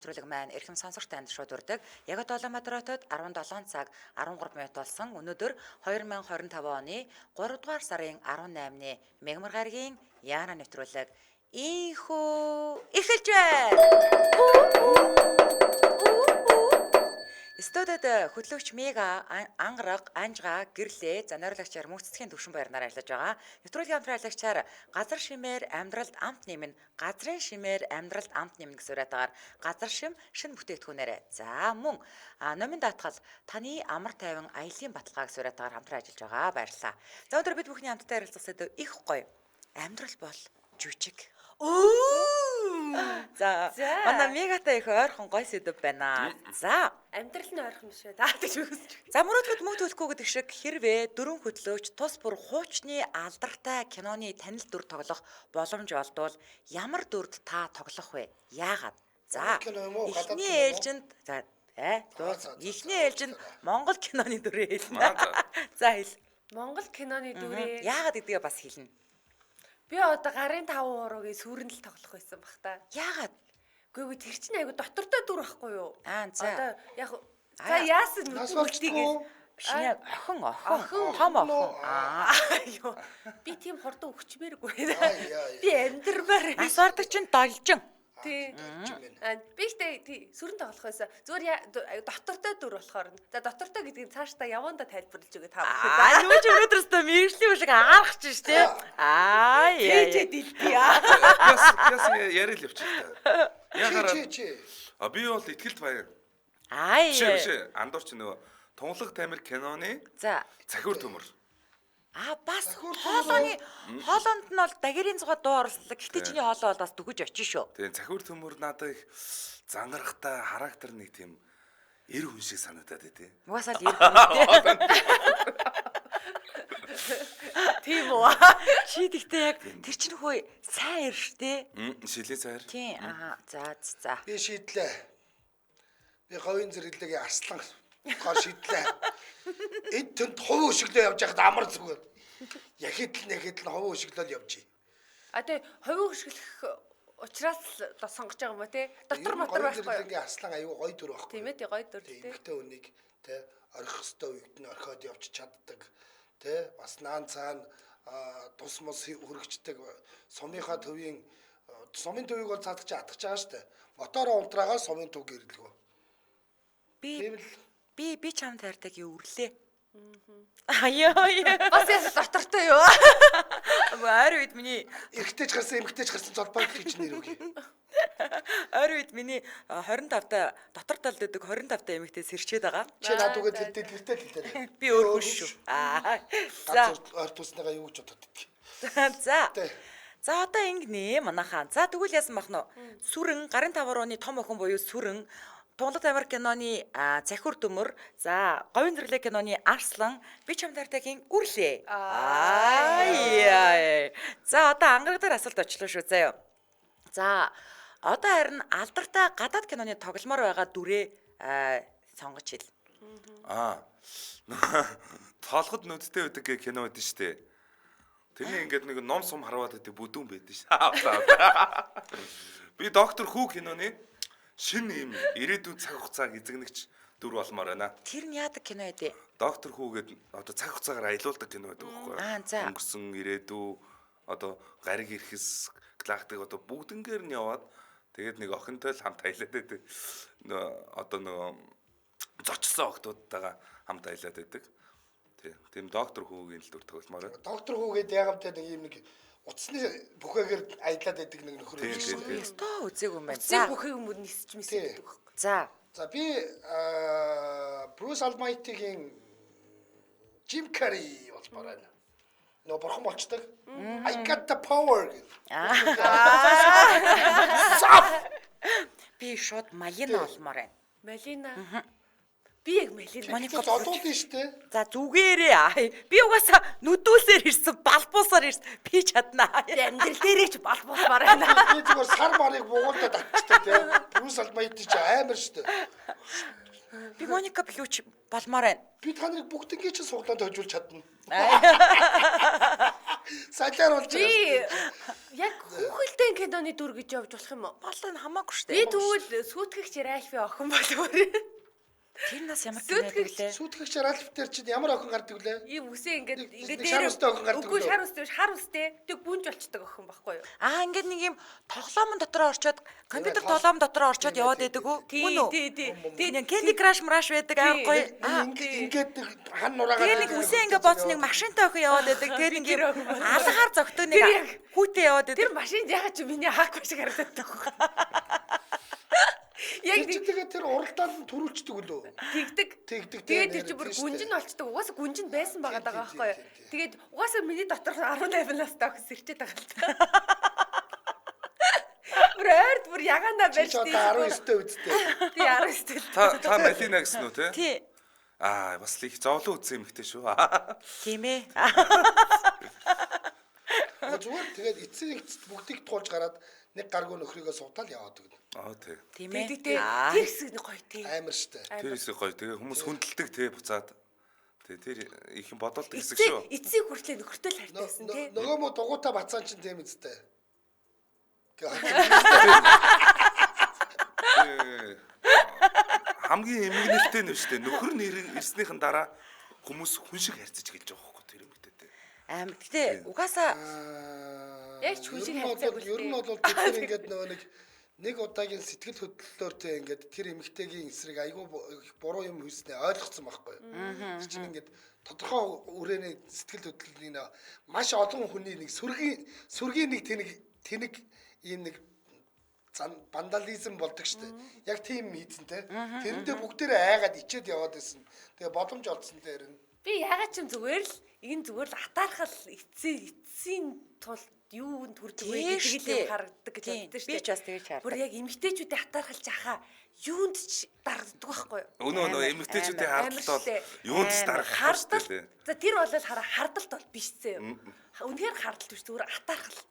Нэвтрүүлэг маань эрхэм сонсогч танд шууд урдаг. Яг одоо Улаанбаатар хотод 17 цаг 13 минут болсон. Өнөөдөр 2025 оны 3 дугаар сарын 18-ны мегмар гарагийн яана нэвтрүүлэг ийхүү эхэлж байна. Студид хөтлөгч Мега, Ангараг, Анжга, Гэрлээ, за найруулагчаар мөнцөцгийн төвшин баярнаар ажиллаж байгаа. Нэвтрүүлгийн хамтраалагчаар газар шимээр амьдралд амт нэмнэ, газрын шимээр амьдралд амт нэмнэ гэсэн уриатгаар газар шим шинэ бүтээгдэхүүнээр. За мөн номын даатгал таны амар тайван аялын баталгаа гэсэн уриатгаар хамтран ажиллаж байгаа. Баярлалаа. За өнөөдөр бид бүхний хамтдаа ярилцах сэдв их гоё. Амьдрал бол жүжиг. За манай Мегатай их ойрхон гоё сэдв байна. За амьдрал нь ойрхон биш үү? Таадаж үгүйсэж. За мөрөөдгөд мөнгө төлөхгүй гэдэг шиг хэрвээ дөрвөн хөтлөөч тус бүр хуучны алдартай киноны танил дүр тоглох боломж олдвол ямар дүрд та тоглох вэ? Яагаад? За эхний ээлжинд эхний ээлжинд Монгол киноны дүрээ хэлнэ. За хэл. Монгол киноны дүрээ. Яагаад гэдгээ бас хэлнэ. Би одоо гарын 5% сүрэнэл тоглох байсан бах та. Яагаад? Гэхдээ тэр чинь айгу доктортой дүр байхгүй юу? За. Одоо яг за яасан нүдтийгээс Шинэ охин том охин. Юу. Би тийм хурдан өгчмээргүй. Би амьдрмаар. Нас ордог чинь должин. Тий. Би ихтэй сүрэн тоглох байсан. Зүгээр доктортой дүр болохоор. За доктортой гэдгийг цаашдаа явандаа тайлбарлаж өгөө та бүхэн. Нүүж өнөөдрөөс та мэржлийн шиг аарах чинь штэ. Тэжээ дэлтий. Яс ярил явчихлаа. Ягараа. Би бол ихтгэлд баяр. Биш. Андуурч нөгөө Тунгалаг Тамир киноны Цахиур төмөр. Бас хоолонд нь бол дагэрийн зугаа дуу оруулсан. Гэтэ чиний хоолоо бол бас дүгэж очив шүү. Тэгээ Цахиур төмөр надад их зангарахтай характер нэг тийм эр хүн шиг санагдаад байдیں۔ Угаасаа л эр хүн. Тийм үү? Чи тэгтээ яг тэр чинь хөөе сайн эр штэ. Шилийн сайр. Тийм. За. Би шийдлээ. Би говийн зэрэглэгийн арслан гоо шийдлээ. Энд тэнд хувь өшөглөө явж байхад амар зүгээр. Яхэд л хувь өшөглөөл явж. Тэгээ хувь өшөглөх учраас л сонгож байгаа юм ба те. Дотор мотор байхгүй. Зэрэглэгийн арслан аюу гоё дүр байхгүй. Тийм ээ тий гоё дүр те. Эмэгтэй хүнийг те орхих хөстөө үед нь орхиод явж чаддаг. Тэ бас наан цаана тус мос хүрэгчдэг сумынхаа төвийн сумын төвийг бол цаадах чи атгах байгаа штэ. Мотороо унтраагаа сумын төв гэрлэгөө. Би чамд хайртайг үрлээ. Бас яс доктортой юу? Ойр үед миний эргэжтэйч гарсан эмэгтэйч гарсан золбоо гэж нэр өгье. Ойр үед миний 25-та дотор талд өгдөг 25-та эмэгтэй сэрчээд байгаа. Чи над үгээд хэлдэлтэй хэлээ. Би өөр хүн шүү. За ойр туснага юу гэж бодод идэх. За одоо ингэнэ манайхаа. За тэгвэл яасан бах нь сүрэн гарын таврууны том охин буюу сүрэн Тунгалаг Тамир киноны Цахиур төмөр, за говийн зэрлэг киноны Арслан, би чамд хайртайгийн үрлээ. За одоо ангараг дээр асуулт очлоо шүү заяа. За одоо харин алдартай гадаад киноны тогломоор байгаа дүрээ сонгож хэл. Толгод нүдтэй байдаг кино байдаг штэ. Тэрний ингээд нэг ном сум харваад байдаг бүдүүн байдаг ш. Би доктор Хүү киноны шинэ юм ирээдүйн цаг хугацааг эзэгнэгч дүр болмоор байна. Тэр нь яадаг кино ээ? Доктор Хүү гэдэг одоо цаг хугацаагаар аялуулдаг кино байдаг байхгүй юу? Өнгөрсөн ирээдүй одоо гариг ирэхс галактик одоо бүгднгээр нь яваад тэгээд нэг охинтой л хамт аялаад байдаг. Одоо нөгөө зочсон охтуудтайгаа хамт аялаад байдаг. Тийм доктор Хүүгийн л дүр тогломоор байна. Доктор Хүү гэдэг ягамтай нэг юм нэг утасны бүхээгээр аялаад байдаг нэг нөхөр юм шиг. Өстөө үзег юм байна. За бүхий хүмүүс нисэж мэсэж байдаг. За би Bruce Almighty-гийн Jim Carrey болмоор байна. Нөө бурхан болчдаг. I got the power. Би шууд Малина олмоор байна. Малина. Би яг Малина. Моник одуулна штэ. За зүгээрээ. Би угаасаа нүдүүлсээр ирсэн, балбуусаар ирсэн. Би чаднаа. Амьдрал дээрээ ч балбуусмаар байна. Би зүгээр сар марыг бугуулдад атчихдаг тийм. Bruce Almighty ч амар штэ. Би Моника Беллучи болмоор байна. Би та нарыг бүгднийг чинь суглаанд хожуулж чадна. Салиар болж Би байгаа. яг хүүхэлдэйн киноны дүр гэж явж болох юм уу? Болон хамаагүй шүү Би дээ. тэгвэл сүйтгэгч Ральфи охин болов. Тэр нас ямар кино байлээ? Сүйтгэгч Ральф дээр чинь ямар охин гардаг вүлээ? Ийм үсээ ингээд Нэг шар үстэй охин гардаг Үгүй үү? шар үстэй биш, хар үстэй. Тэг гүнж болчдөг охин байхгүй юу? Ингээд нэг юм тоглоомн дотроо орчоод компьютер тоглоом дотроо орчоод яваад байдаг үү? Үгүй үү? Тий. Candy Crush мраш байдаг аа гоё. Ингээд нэг хан нураагаа. Тэгээ нэг үсээ ингээ боц нэг машинтай охин яваад байдаг. Тэгээ нэг юм алгаар зөгтөө нэг хүүтэй яваад байдаг. Тэр машинд ягаад чи миний хаах шиг харагдаад байгаа. Яг тэгээд тэр уралдаанд нь төрүүлчдэг үлээ. тэгдэг. Тэгээд тэр чи бүр гүнжин болчдөг. Угаасаа гүнжин байсан байгаа даа байхгүй юу? Тэгээд угаасаа миний дотор 18 настай охин сэрчээд байгаа л та. Бүр ягаана барьж Чи одоо 19-тэй үсттэй. тий 19-тэй. Та Малина гэсэн үү те? Тий. Бас л их зовлон үзсэн юмхтэй шүү. Тийм ээ. Зүгээр тэгээд эцэгэгцэд бүгдийг туулж гараад нэг гаргүй нөхрийгөө суудаал яваад өгнө. Тий. Тийм ээ. Тэр хэсэг нэг гоё тий. Амар штэ. Тэр хэсэг гоё. Тэгээ хүмүүс хүндэлдэг те буцаад. Тэгээ тэр их юм бодолдог хэсэг Эцэг шүү. эцэг хүртлээ нөхөртэй л хайртайсан тий. Нөгөө мө дугуйтаа бацаан чинь тийм үстэй. Хамгийн эмгэнэлтэй нь шүү дээ. Нөхөр нь ирснийхэн дараа хүмүүс хүн шиг харьцаж гэлж байгаа хөөхгүй тэр эмгэнэлтэй. Гэтэ угаасаа Яг ч хүн шиг харьцаагүй л Ер нь бол тэр ингээд нөгөө нэг удаагийн сэтгэл хөдлөлөөртэй ингээд тэр эмэгтэйгийн эсрэг айгүй буруу юм хийснээ ойлгоцсон байхгүй юу. Тэр чинь ингээд тодорхой үрээний сэтгэл хөдлөлийн маш олон хүний нэг сүргийн нэг тэнэг ийм нэг вандализм болдог штэ. Яг тийм хийцэн те. Тэрэндээ бүгдээрээ айгаад ичээд яваад байсан. Тэгээ боломж олдсон дээр нь. Би ягаад ч юм зүгээр л атаархал эцсийн тул юунд хүрдэг вэ гэдэг л харагддаг гэж боддог шүү дээ. Би ч бас тэгэж хардаг. Бүр яг эмгтээчүүдийн атаархалж яхаа юунд ч дарддаг байхгүй юу? Өнөө эмгтээчүүдийн хардтал юунд ч дарах шүү дээ. За тэр бол хардалт бол биш зэ. Үнэхээр хардалт биш зүгээр атаархал.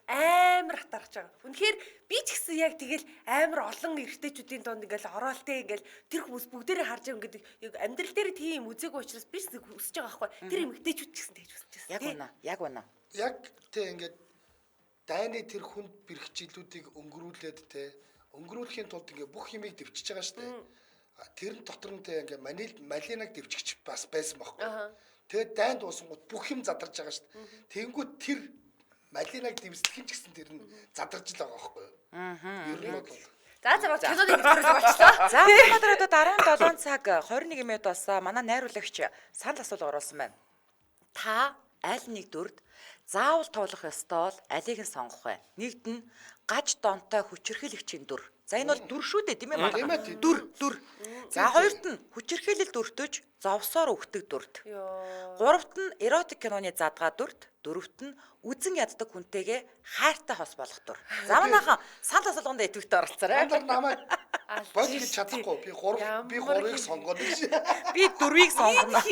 Амар атаарч байгаа. Үнэхээр би ч гэсэн яг тэгэл амар олон эрэгтэйчүүдийн донд ингээл ороолтэй ингээл тэр хүмүүс бүгдээрээ харж байгаа гэдэг яг амьдрал дээр тийм үзээгүй учраас би ч үсэж байгаа байхгүй. Тэр эмэгтэйчүүд ч гэсэн тэгж үсэж байсан. Яг үнэ. Яг тэ ингээд дайны тэр хүнд бэрхжилүүдийг өнгөрүүлэхийн тулд ингээд бүх юмыг дэвчиж байгаа шүү дээ. Тэр нь дотор нь тэ ингээд малинаг дэвчгч бас байсан байхгүй. Тэгээд дайн дуусангууд бүх юм задарж байгаа шүү дээ. Тэнгүүд тэр малинаг дэвсдэх юм ч гэсэн тэр нь задарж л байгаа байхгүй юу? Ер нь бол За киноны нэвтрүүлэг болчихлоо. За өнөөдөр дараа 7 цаг 21 минут болсон. Манай найруулагч санал асуулга оруулсан байна. Та аль нэг дүрд заавал тоглох ёстой бол алийг нь сонгох вэ? Нэгд нь гаж донтой хүчирхийлэгчийн дүр. За энэ бол дүр шүү дээ, тийм ээ? Дүр. За хоёрт нь хүчирхийлэл дүртөж зовсоор өгдөг дүрт. Гуравт нь эротик киноны задгаа дүрт. Дөрөвт нь үзэн яддаг хүнтэйгээ хайртай хос болох дүр. За манайхан санал асуулганд идэвхтэй оролцоорой. Надад намайг болж гэж чадахгүй. Би 3-ыг сонгоно гэж. Би 4-ыг сонгоно.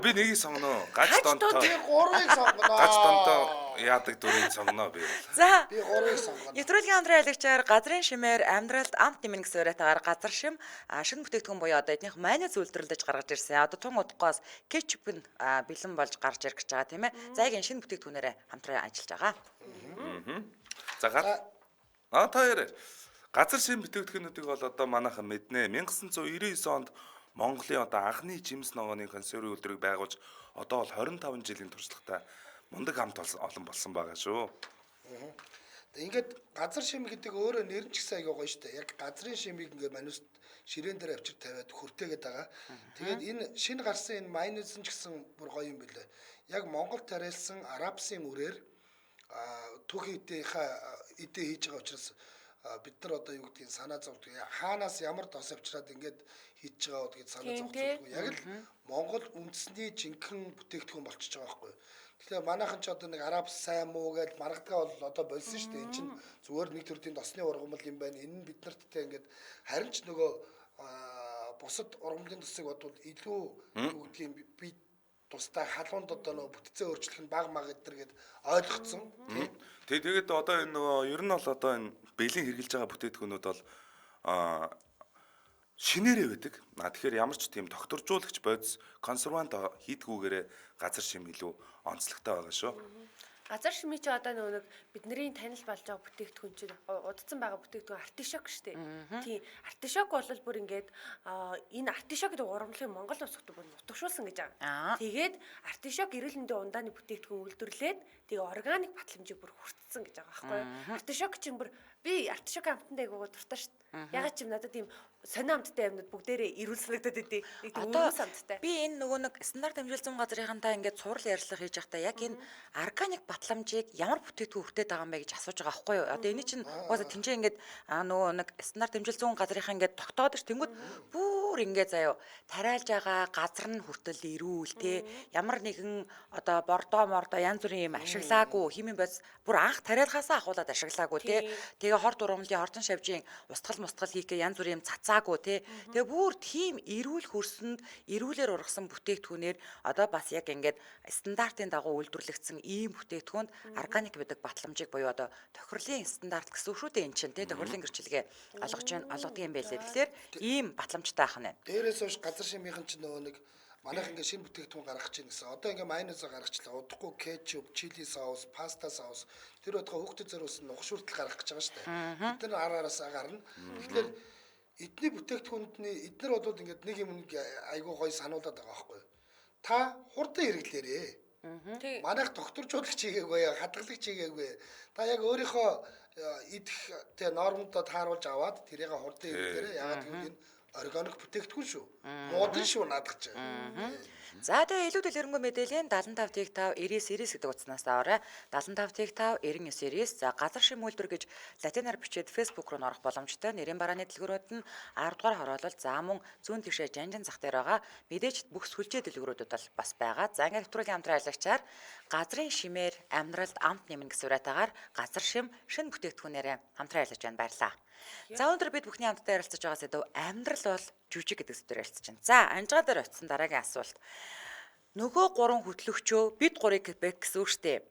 Би нэгийг сонгоно. Гаж донтой. Би 3-ыг сонгоно. Гаж донтой яадаг дүрийг сонгоно би. За. Би 3-ыг сонгоно. Нэвтрүүлгийн хамтран аялагчаар газрын шимээр амьдралд амт нэмнэ гэсэн уриатаагаар газар шим шинэ бүтээгдэхүүн буюу одоо эднийх майонез үйлдвэрлэж гаргаж ирсэн. Одоо тун удахгүй кетчуп нь бэлэн болж гарч ирэх гэж байгаа тийм ээ. За яг энэ шинэ бүтээгдэхүүнээрээ хамтран ажиллаж байгаа. За та ярэ. Газар шим бүтээгдэхүүнүүдийг бол одоо манайхан мэднэ. 1999 онд Монголын одоо анхны жимс ногооны консервийн үйлдвэрийг байгуулж одоо бол 25 жилийн туршлагатай мундаг хамт олон болсон байгаа шүү. Ингээд газар шим гэдэг өөрөө нэр нь ч гэсэн аягүй гоё шүү дээ. Яг газрын шимийг ингээд манус ширээн дээр авчир тавиад хүртээгээд байгаа. Тэгээд энэ шинэ гарсан энэ майонез нь ч гэсэн бүр гоё юм билээ. Яг Монгол тариалсан арабсын үрээр түүхийн идэ хийж байгаа учраас бид нар одоо юу гэдгийг санаа зовдөг. Хаанаас ямар дос авчираад ингээд хийж байгаа гэдгийг санаа зовдөг. Яг л Монгол үндэсний жинхэнэ бүтээгдэхүүн болчихж байгаа байхгүй юу? Тэгэхээр манайхан ч одоо нэг араб сайн муу гэж маргадгаа бол одоо болсон шүү дээ. Энд чинь зүгээр нэг төрлийн досны ургамал юм байна. Энэ нь бид нарттай ингээд харин ч нөгөө бусад ургамлын тосыг бодвол илүү юу гэдгийг би тусдаа халуунд одоо нөгөө бүтцээ өөрчлөх нь баг маг гэдэргээд ойлгоцсон. Тэгээд одоо энэ нөгөө ер нь бол одоо энэ бэлэн хэрглэж байгаа бүтээгдэхүүнүүд бол шинээрээ байдаг. Тэгэхээр ямар ч тийм докторжуулагч бодис консервант хийдгүүгээрээ газар шим илүү онцлогтой байгаа шүү. Газар шимий чи одоо нэг бидний танил болж байгаа бүтээгдэхүүн чинь удцсан байгаа бүтээгдэхүүн артишок шүү дээ. Тийм. Артишок бол бүр ингээд энэ артишок гэдэг урамлын Монгол нутагт бүр нутагшуулсан гэж байгаа. Тэгээд артишок эрүүл мэндийн ундааны бүтээгдэхүүн үйлдвэрлээд тэгээ органик батламжийг бүр хүртсэн гэж байгаа байхгүй юу? Артишок чинь бүр би артишок амттай айгуугаа дуртай шүү дээ. Ягаад ч юм надад тийм сонио амттай юмнууд бүгдээрээ эрүүл санагдаад идэв. Нэг Одоо өвөрс амттай. би энэ нөгөө нэг стандарт хэмжил зүүн газрынхантаа ингээд цуврал ярилцлага хийж байхдаа яг энэ органик батламжийг ямар бүтээгдэхүүн хүртээд байгаа юм бэ гэж асууж байгаа байхгүй юу? Одоо энэ чинь угаасаа тэнцээ ингээд нөгөө нэг стандарт хэмжил зүүн газрынхаа ингээд тогтоодож тэнгууд бүр ингээд заяа тариалж байгаа газар нь хүртэл эрүүл те ямар нэгэн одоо бордоо янз бүрийн юм ашиглаагүй химийн бодис бүр анх тариалахаасаа ахуулаад ашиглаагүй те тэгээ хорд урамлын хордон шавжийн устгал хийхээ янз бүрийн юм цацаагүй те тэгээ бүр тийм эрүүл хөрсөнд эрүүлэр ургасан бүтээгдэхүүнээр одоо бас яг ингээд стандартын дагуу үйлдвэрлэгдсэн ийм бүтээгдэхүүнд органик гэдэг батламжийг буюу одоо тохирлын стандарт гэсэн үг шүү дээ эн чинь те тохирлын гэрчлэгээ олгодог юм байлээ. Тэгэхээр ийм батламжтай ах нь. Дээрээс хойш газар шимийнхэн ч нөгөө нэг манайх ингээ шинэ бүтээгдэхүүн гаргаж чинь гэсэн. Одоо ингээ майонезоо гаргачлаа. Удахгүй кетчуп, чили соус, паста соус тэр удаа хүүхдэд зориулсан нухшууртал гаргах гэж байгаа шүү дээ. Бид нар араараасаа гарна. Тэгэхээр эдний бүтээгдэхүүндний эднэр бодвол ингээ нэг юм айгуу гоё сануулад байгаа байхгүй. Та хурдан хэрэглээрээ. Манайх докторжуулагч хийгээгүй, хадгалагч хийгээгүй. Та яг өөрийнхөө идэх тэ нормодоо тааруулж аваад тэрийг хурдан хэрэглээрээ. Яагаад гэвэл энэ органик бүтээгдэхүүн шүү. Муудан шүү наадах чинь. За тэгээ илүү дэлгэрэнгүй мэдээллийн 75 99 гэдэг утаснаас аваарай. 75 99 за газар шим үйлдвэр гэж латинаар бичээд фэйсбүүк руу орох боломжтой. Нэрийн барааны дэлгүүрүүд нь 10 дугаар хороолол за мөн зүүн тишээ жанжин зах дээр байгаа. Мэдээж бүх сүлжээ дэлгүүрүүдэд бол бас байгаа. За ингээд нэвтрүүлгийн хамтран ажиллагчаар газрын шимээр амьдралд амт нэмнэ гэсэн уриатаагаар газар шим шинэ бүтээгдэхүүнээрээ хамтран ажиллаж байна. Баярлалаа. За өнөөдөр бид бүхний хамтдаа ярилцаж байгаа сэдв амьдрал бол жүжиг гэдэг сэдвээр ярилцаж байна. За анжгаа дээр очсон дараагийн асуулт. Нөгөө гурван хөтлөгчөө бид гурыг бэк гэсэн үг штэ.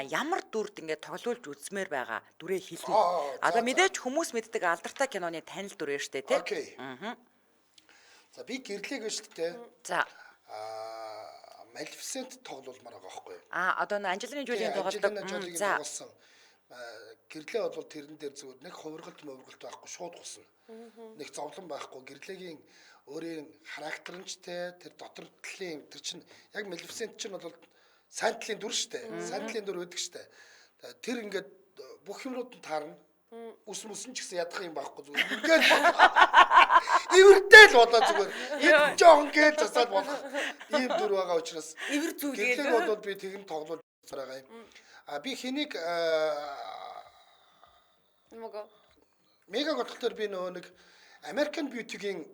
Ямар дүрд ингээд тоглуулж үзмээр байгаа дүрээ хэлнэ. Одоо мэдээж хүмүүс мэддэг алдартай киноны танил дүрээ штэ тий. Окей. За би гэрлээг гэж штэ. За Maleficent тоглуулмаар байгаа байхгүй юу? Одоо Анжелина Жолигийн тоглолтог. За гэрлээ бол тэрэн дээр зүгээр нэг хувиргалт мөвөргөлт байхгүй шууд гусан. Нэг зовлон байхгүй гэрлэгийн өөрийн характерынчтэй тэр дотор талын тэр чинь яг Maleficent чинь бол сайн талын дүр штэ. Сайн талын дүр байдаг штэ. Тэр ингээд бүх юмрууд нь таарна. Ус мөсөн ч гэсэн ядах юм байхгүй зүгээр. Ингээд ивэртэй л болоо зүгээр. Хэд жоохон гээл засаад болох ийм дүр байгаа учраас Ивэр зүгээд гэрлэг бол би тэгэн тоглож байгаа юм. Би хэнийг мега готхолтоор би нөгөө нэг American Beauty-гийн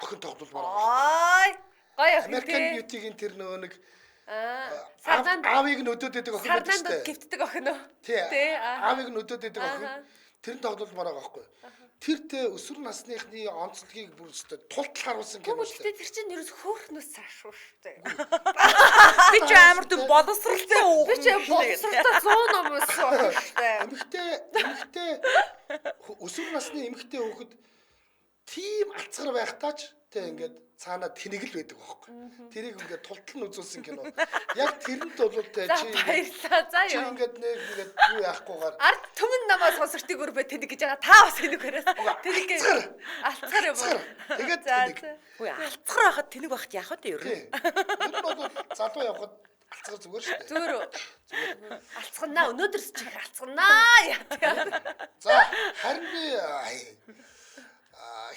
охин тоглуулмаар байгаа. Гоё охин. American Beauty-гийн тэр нөгөө нэг Сарданд аавыг нөдөөд байдаг охин байдаг шүү Сарданд дээ. гифтдэг охин уу? Тий. Аавыг нөдөөд байдаг охин. Тэр нь тоглуулмаар байгаа байхгүй. Тэртээ өсвөр насныхны онцлогийг бүр өстой тултал харуулсан юм Тэгвэл шүү дээ. тэр чинь ерөөс хөөхнөөс цааш шүү дээ. би ч амар төв боловсралтай уу. Би ч боловсралтай 100 номос шүү дээ. Эмэгтэй өсвөр насны эмэгтэй хүүхэд тийм алцгар байхтаа ч тэг ингээд цаанаа тэнэгэл байдаг байхгүй. Тэрийг ингээд тултал нь үзүүлсэн кино. Яг тэрэнд бол тэг За баярлаа. За чи юу. ингээд нэг юу яахгүйгээр Ард түмэн намаа сонсортыг өрбө тэнэг гэж байгаа. Та бас энэгээрээс тэнэг алцгар юм уу? тэгээд За тэнэг. Үгүй алцгар байхад тэнэг байх яах вэ ер Тий. нь? Ер нь бол залуу явхад алцгар зүгээр шүү дээ. Зүгээр үү? Алцганаа өнөөдөрс чи алцганаа яа. За харин би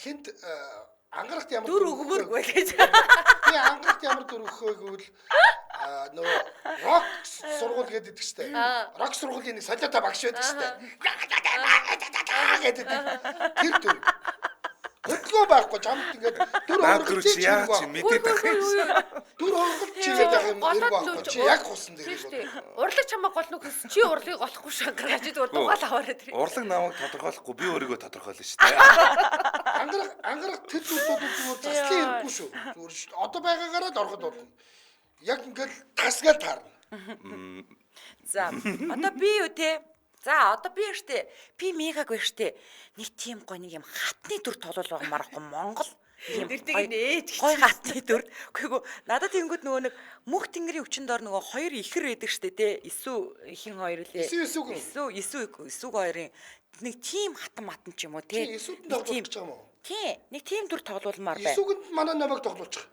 хинт ангарахт ямар Дүр өгмөргүй гэж. би ангарахт ямар дүр өгөхөө гэвэл нөгөө рок сургууль гэдэг штэ. Рок сургуулийн нэг солиотой багш байдаг штэ. гэдэг. Тэр дүр. Хөдөлгөө байхгүй чамд ингээд дүр Наагрч яа чи мэдээд байх юм. дүр хонголт чигээд байх юм хэрэг байхгүй. Чи яг хусан дээр бол. Урлаг чамаа голног гэсэн чи урлагийг голохгүй шангар гажид дугаал аваарай тэр. Урлаг намайг тодорхойлохгүй би өөрийгөө тодорхойлно шүү дээ. Ангарах тэр зүйлүүд зүгээр заслын хэрэггүй шүү. Зүгээр шүү. Одоо байгаагаараа л ороход болно. Яг ингээд тасгаал таарна. За одоо би юу те? За одоо би штэ. Би мегаг байна штэ. Нэг тийм гоё нэг юм хатны дүр тоглол байгамаар ахгүй Монгол. Нэрдэг нээж. Гой хатны дүр. Үгүй надад тэнгүүд нөгөө нэг мөх тэнгэрийн өвчин дор нөгөө хоёр ихэр байдаг штэ тий. Исүү хин хоёр лээ. Исүү хоёрын нэг тим хатан матан ч юм уу тий. Исүүдэнд тоглож байгаа юм уу? Тий. Нэг тим дүр тоглоулмаар бай. Исүүгэнд манай намайг тоглуулчих.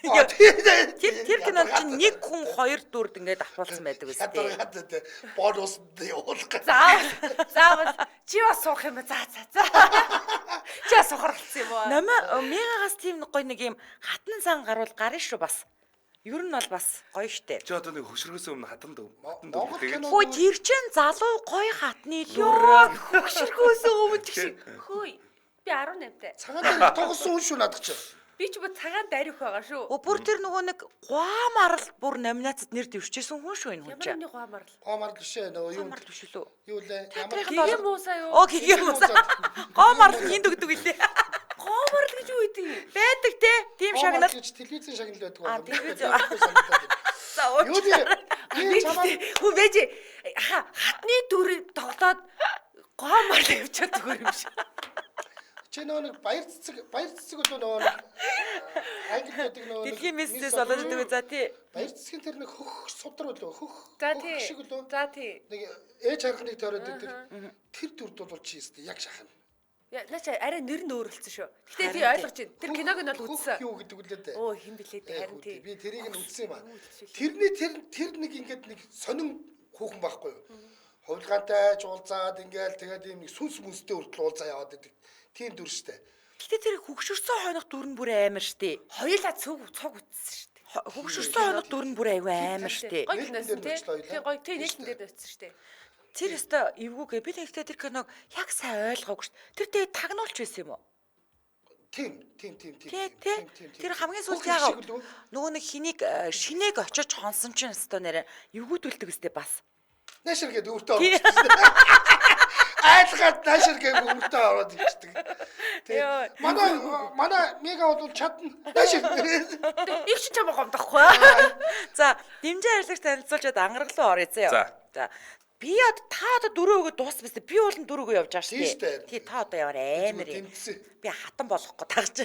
Тэр кинонд чинь нэг хүн хоёр дүрд ингээд авахулсан байдаг үстэй. Ядаргаад бонус явуулах гэж. Заавал чи бас суух юм ба. За. Чи бас сухарлцсан юм уу? Мегагаас тийм гоё нэг юм хатан сан гарвал гарна шүү бас. Ер нь бол бас гоё штэ. Чи одоо нэг хөшрөхөөс өмнө хатан дөө. Монгол кино Хөө тэр чин залуу гоё хатны дүр. Хөшрөхөөс өмнө чи. Хөөе. Би 18-тай. цагаан дээр тоглосон хүн шүү надад чи. Би ч бүр цагаан дарих байгаа шүү. Бүр тэр нөгөө нэг гуамарл бүр номинацид нэр дэвшижсэн хүн шүү энэ хүн чинь. Ямар нэг гуамарл. Гомар биш ээ нөгөө юу. Гуамарл биш үү? Юу лээ? Гигэн муусаа юу? Оо гигэн муусаа. Гуамарл хинд өгдөг илээ. Гуамарл гэж юу гэдэг юм? Байдаг те. Тийм шагнал. Телевизэн шагнал байдаг байна. Телевиз. Юу дээ? Хөө бэж хатны дүр тоглоод гуамарл явчихад зүгээр юм шиг. Чи нөгөө баяр цэцэг нөгөө англи байдаг нөгөө Дэлхийн мессээс болоод идэг за тий. баяр цэцгийн тэр нэг хөх судар болоо хөх. За тий. Шиг болоо. За тий. Нэг ээж харахныг тойроод тэр дүрд бол чи өстө яг шахна. Яа наач арай нэр нь өөрлөсөн шүү. Гэтэ би ойлгож байна. Тэр киног нь бол үзсэн. Юу гэдэг үлээ дээ. Оо хин блээ дээ харин тий. Би тэрийг нь үзсэн юм аа. Тэр нэг ингээд нэг сонин хүүхэн байхгүй юу? Хувилгаантай жуулзаад ингээл тэгээд ийм нэг сүнс мүнстэй хүртэл уулзаа яваад идэг. Тийм дүр штэ. Гэтэ тэр хөгшөрсөн хойнох дүр нь бүр амар штэ. Хоёулаа цог утсан штэ. Хөгшөрсөн хойнох дүр нь бүр аюу амар штэ. Гоё киноос тий. Тий гоё тий нээлтэн дээр нөтсөн штэ. Тэр өстө эвгүйгээ би тэгтээ тэр киног яг сайн ойлгоогүй штэ. Тэр тэгээ тагнуулч байсан юм уу? Тийм. Тэр хамгийн сүүлд яагаад нөгөө нэг хэнийг шинээг очиж хонсон чинь өстө нэрэ эвгүүдүүлдэг өстө бас. Наашир гээд өөртөө орчихсон. Айлгаад наашир гээд өөртөө ороод ирчихдэг. Манай мега бол чадна. Наашир. Их ч чамаа гомдохгүй. За, дэмжээ ажиллагч танилцуулчаад ангараг руу оръё заяа. За. Би та одоо 4 өгөө дууссан биз дээ. Би бол 4 өгөө явж байгаа шүү дээ. Тий, та одоо яваар амар юм. Би хатан болохгүй тагч.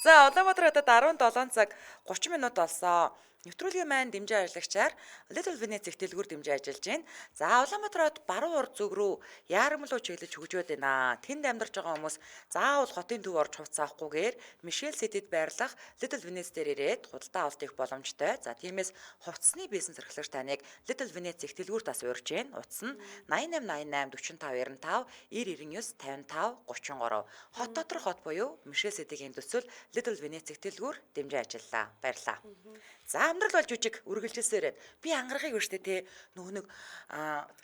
За, Улаанбаатар хотод 17 цаг 30 минут болсон. Нэвтрүүлгийн маань дэмжээ ажиллагчаар Little Venice зэгтэлгүүр дэмжээ ажиллаж байна. За, Улаанбаатар хот баруун урд зүг рүү Яарам руу чиглэж хөгжөөд байна. Тэнд амьдарч байгаа хүмүүс заавал хотын төв орж хувцаахгүйгээр Мишель Ситэд байрлах Little Venice дээр ирээд худалдаа авалт их боломжтой. За, тиймээс хувцсны бизнес эрхлэгч таныг Little Venice зэгтэлгүүрт бас урьж байна. Утас нь 8888 45 99 55 33. Хот доторх хот буюу Мишель Ситэгийн төсөл Little Venice зэгтэлгүүр дэмжээ ажиллаа. Баярлалаа. За амьдрал бол жүжиг үргэлжилсээр би ангарахыг байна штэ тий нөгөө нэг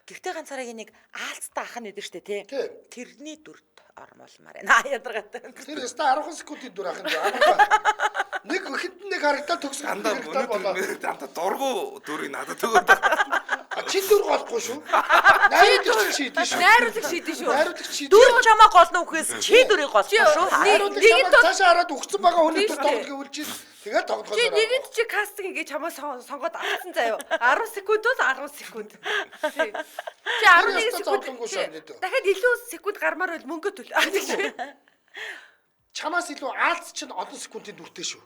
гэртээ ганцаараа нэг аалцтай ах нь идэв штэ тий тэрний дүрд ормолмаар байна ядаргатай тэр өстө 10 секундын дүр ах юм нэг ихэнд нэг харагдаад төгсгөл дандаа дургу дүрийг надад төгөөд чи дүр голохгүй шүү найруулагч шийдэн шүү найруулагч шийдэн шүү дүр чамаа голно үхээс чи дүрийг голно шүү нэгэн цаашаа хараад өгсөн байгаа хүний дүр тоглох гэвэл чи тэгээд тоглохоо чи нэгэнд чи кастинг ингээ чамаа сонгоод авсан заяа 10 секунд бол 10 секунд чи 11 секунд дахиад илүү секунд гармаар бол мөнгө төлөө чамаас илүү аалц чинь олон секундын дүртэй шүү.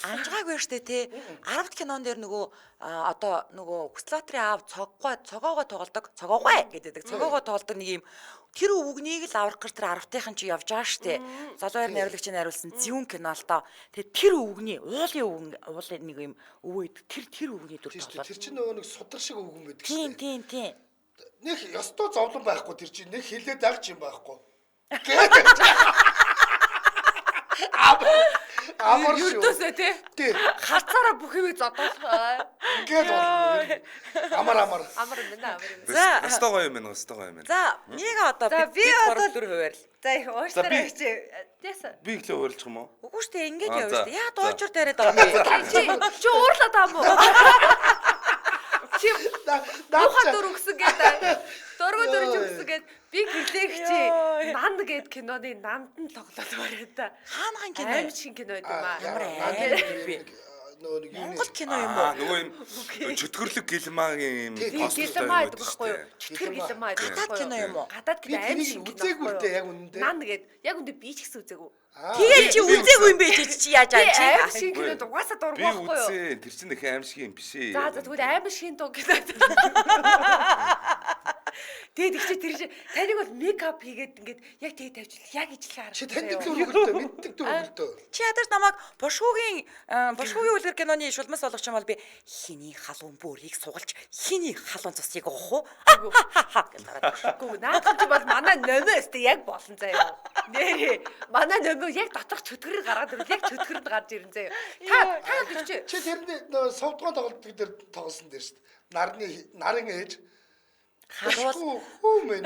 Амжгааг байна штэ тий. 10-р кинон дээр нөгөө одоо нөгөө Хүслатрын аав цогоогоо тоглодог. Цогоогоо гэдэг. Цогоогоо тоглодог нэг юм тэр өвгнийг л аврах гэж тэр 10-тын чи явж байгаа штэ. Залууяр найруулагчийн найруулсан зөвүүн кино л тоо. Тэгээ тэр өвгний уулын нэг юм өвөө тэр өвгний дүр тоглоо. Тэр чинь нөгөө нэг судар шиг өвгөн байдаг штэ. Тийм. Нэг ёстой зовлон байхгүй тэр чинь нэг хилээд агч юм байхгүй. Амар шүү. Юутасаа тий. Хацаараа бүх юмыг зодоолох. Ингээд болно. Амар. За, өстой гоё юм байна. За, нэг одоо би 4 хуваар л. За их ууштараа чи. Яасан? Би ихлэ уурилчих юм уу? Үгүй шүү дээ, ингэж явж шүү дээ. Яа дуучур дээрээ байгаа юм. Чи уурлаад байгаа мó? Чи дахиад дүр өгсөн гэдэг. Дөргөө дөрж өгсөн гэд би гэлээх чи нанд гэд киноны нанд нь тоглоод байна да. Хаан кино. Аим шин кино байд юм аа. Ямар нөгөө нэг Монгол кино юм уу? Нөгөө юм чөтгөрлөг гэлмаагийн гэлмаа гэдэг байхгүй юу? Чөтгөр гэлмаа гэдэг. Гадаад кино юм уу? Гадаад гэдэг аим шиг үзээгүй дээ яг үнэндээ. Нан гээд яг үндэ би ч гэсэн үзээгүй. Тэгээд чи үзээгүй юм бэ чи яаж аа чи? Аим шиг кинод угаасаа дургүй би байхгүй юу? үзээ тэр чинь их аим шиг юм биш ээ. За тэгвэл аим шиг дуу гэдэг. Тэгээд их чи тэр чи таныг бол мейкап хийгээд ингээд яг тэгээ тавьчихлаа. Яг ижлэх харагдав. Чи таньдаг дүр өгөлтөө, мэддэг дүр өгөлтөө. Чи ядаж намайг бушгуугийн үлгэр киноны шулмас болгох юм бол би хиний халуун бүрийг сугалж хиний халуун цусыг уух уу? Үгүй наадах чи бол манай нөмөө өстө яг болно заяа. Нэрээ манай нөмөө яг доторх чөтгөрийг гаргаад ирвэл яг чөтгөрөнд гарч ирэн заяа. Та гэж Чи тэрний совдгоо тоглолтыг дээр тоглосон дээ шүү дээ. Нарын ээж Харуул хүмэн.